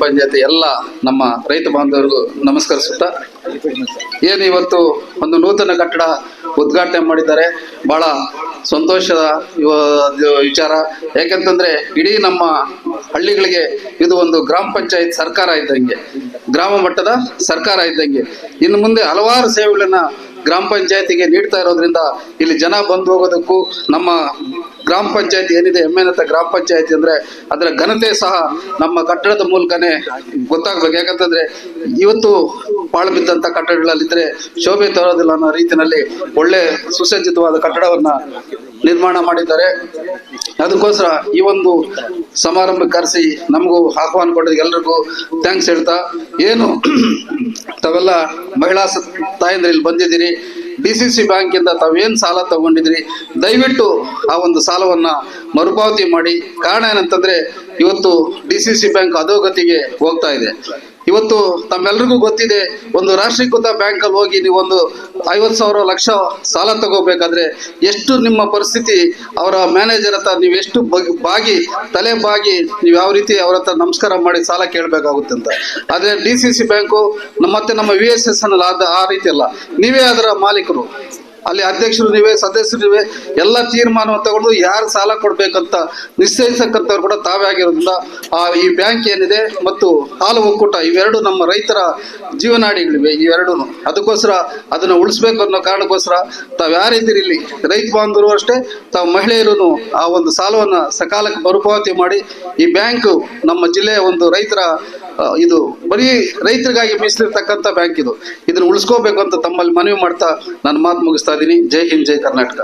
ಪಂಚಾಯತಿ ಎಲ್ಲ ನಮ್ಮ ರೈತ ಬಾಂಧವರಿಗೂ ನಮಸ್ಕರಿಸುತ್ತಾ, ಏನು ಇವತ್ತು ಒಂದು ನೂತನ ಕಟ್ಟಡ ಉದ್ಘಾಟನೆ ಮಾಡಿದ್ದಾರೆ. ಬಹಳ ಸಂತೋಷದ ವಿಚಾರ. ಯಾಕಂತಂದ್ರೆ ಇಡೀ ನಮ್ಮ ಹಳ್ಳಿಗಳಿಗೆ ಇದು ಒಂದು ಗ್ರಾಮ ಪಂಚಾಯತ್ ಸರ್ಕಾರ ಇದ್ದಂಗೆ, ಗ್ರಾಮ ಮಟ್ಟದ ಸರ್ಕಾರ ಇದ್ದಂಗೆ. ಇನ್ನು ಮುಂದೆ ಹಲವಾರು ಸೇವೆಗಳನ್ನ ಗ್ರಾಮ ಪಂಚಾಯತಿಗೆ ನೀಡ್ತಾ ಇರೋದ್ರಿಂದ ಇಲ್ಲಿ ಜನ ಬಂದು ಹೋಗೋದಕ್ಕೂ, ನಮ್ಮ ಗ್ರಾಮ ಪಂಚಾಯತಿ ಏನಿದೆ ಹೆಮ್ಮೆನಂತ ಗ್ರಾಮ ಪಂಚಾಯತಿ ಅಂದ್ರೆ ಅದರ ಘನತೆ ಸಹ ನಮ್ಮ ಕಟ್ಟಡದ ಮೂಲಕನೇ ಗೊತ್ತಾಗ್ಬೇಕು. ಯಾಕಂತಂದ್ರೆ ಇವತ್ತು ಪಾಳು ಬಿದ್ದಂತ ಕಟ್ಟಡಗಳಲ್ಲಿದ್ರೆ ಶೋಭೆ ತರೋದಿಲ್ಲ ಅನ್ನೋ ರೀತಿಯಲ್ಲಿ ಒಳ್ಳೆ ಸುಸಜ್ಜಿತವಾದ ಕಟ್ಟಡವನ್ನ ನಿರ್ಮಾಣ ಮಾಡಿದ್ದಾರೆ. ಅದಕ್ಕೋಸ್ಕರ ಈ ಒಂದು ಸಮಾರಂಭ ಕರೆಸಿ ನಮಗೂ ಆಹ್ವಾನ ಕೊಡೋದಕ್ಕೆ ಎಲ್ರಿಗೂ ಥ್ಯಾಂಕ್ಸ್ ಹೇಳ್ತಾ, ಏನು ತಾವೆಲ್ಲ ಮಹಿಳಾ ತಾಯಂದ್ರೆ ಇಲ್ಲಿ ಬಂದಿದ್ದೀರಿ, DCC ಬ್ಯಾಂಕಿಂದ ತಾವೇನು ಸಾಲ ತಗೊಂಡಿದ್ರಿ ದಯವಿಟ್ಟು ಆ ಒಂದು ಸಾಲವನ್ನ ಮರುಪಾವತಿ ಮಾಡಿ. ಕಾರಣ ಏನಂತಂದ್ರೆ ಇವತ್ತು DCC ಬ್ಯಾಂಕ್ ಅಧೋಗತಿಗೆ ಹೋಗ್ತಾ ಇದೆ. ಇವತ್ತು ತಮ್ಮೆಲ್ರಿಗೂ ಗೊತ್ತಿದೆ, ಒಂದು ರಾಷ್ಟ್ರೀಕೃತ ಬ್ಯಾಂಕಲ್ಲಿ ಹೋಗಿ ನೀವು ಒಂದು 50,000 ಲಕ್ಷ ಸಾಲ ತಗೋಬೇಕಾದ್ರೆ ಎಷ್ಟು ನಿಮ್ಮ ಪರಿಸ್ಥಿತಿ, ಅವರ ಮ್ಯಾನೇಜರ್ ಹತ್ರ ನೀವು ಎಷ್ಟು ತಲೆ ಬಾಗಿ ನೀವು ಯಾವ ರೀತಿ ಅವ್ರ ಹತ್ರ ನಮಸ್ಕಾರ ಮಾಡಿ ಸಾಲ ಕೇಳಬೇಕಾಗುತ್ತೆ ಅಂತ. ಆದ್ರೆ DCC ಬ್ಯಾಂಕು ಮತ್ತೆ ನಮ್ಮ VSS ಅನ್ನಲ್ಲ ಆ ರೀತಿ ಅಲ್ಲ, ನೀವೇ ಅದರ ಮಾಲೀಕರು, ಅಲ್ಲಿ ಅಧ್ಯಕ್ಷರು ನೀವೇ, ಸದಸ್ಯರು ನೀವೇ, ಎಲ್ಲ ತೀರ್ಮಾನವನ್ನು ತಗೊಂಡು ಯಾರು ಸಾಲ ಕೊಡ್ಬೇಕಂತ ನಿಶ್ಚಯಿಸಕ್ಕಂಥವ್ರು ಕೂಡ ತಾವೇ ಆಗಿರೋದ್ರಿಂದ ಈ ಬ್ಯಾಂಕ್ ಏನಿದೆ ಮತ್ತು ಹಾಲು ಒಕ್ಕೂಟ ಇವೆರಡು ನಮ್ಮ ರೈತರ ಜೀವನಾಡಿಗಳಿವೆ ಇವೆರಡೂ. ಅದಕ್ಕೋಸ್ಕರ ಅದನ್ನ ಉಳಿಸ್ಬೇಕು ಅನ್ನೋ ಕಾರಣಕ್ಕೋಸ್ಕರ ತಾವು ಯಾರಿದ್ದೀರಿ ಇಲ್ಲಿ ರೈತ ಬಾಂಧವರು ಅಷ್ಟೇ, ತಾವು ಮಹಿಳೆಯರು ಆ ಒಂದು ಸಾಲವನ್ನ ಸಕಾಲಕ್ಕೆ ಮರುಪಾವತಿ ಮಾಡಿ ಈ ಬ್ಯಾಂಕ್ ನಮ್ಮ ಜಿಲ್ಲೆಯ ಒಂದು ರೈತರ ಇದು ಬರೀ ರೈತರಿಗಾಗಿ ಮೀಸಲಿರ್ತಕ್ಕಂಥ ಬ್ಯಾಂಕ್ ಇದು, ಇದನ್ನ ಉಳಿಸ್ಕೋಬೇಕು ಅಂತ ತಮ್ಮಲ್ಲಿ ಮನವಿ ಮಾಡ್ತಾ ನಾನು ಮಾತು ಮುಗಿಸ್ತಾ ಇದ್ದೀನಿ. ಜೈ ಹಿಂದ್, ಜೈ ಕರ್ನಾಟಕ.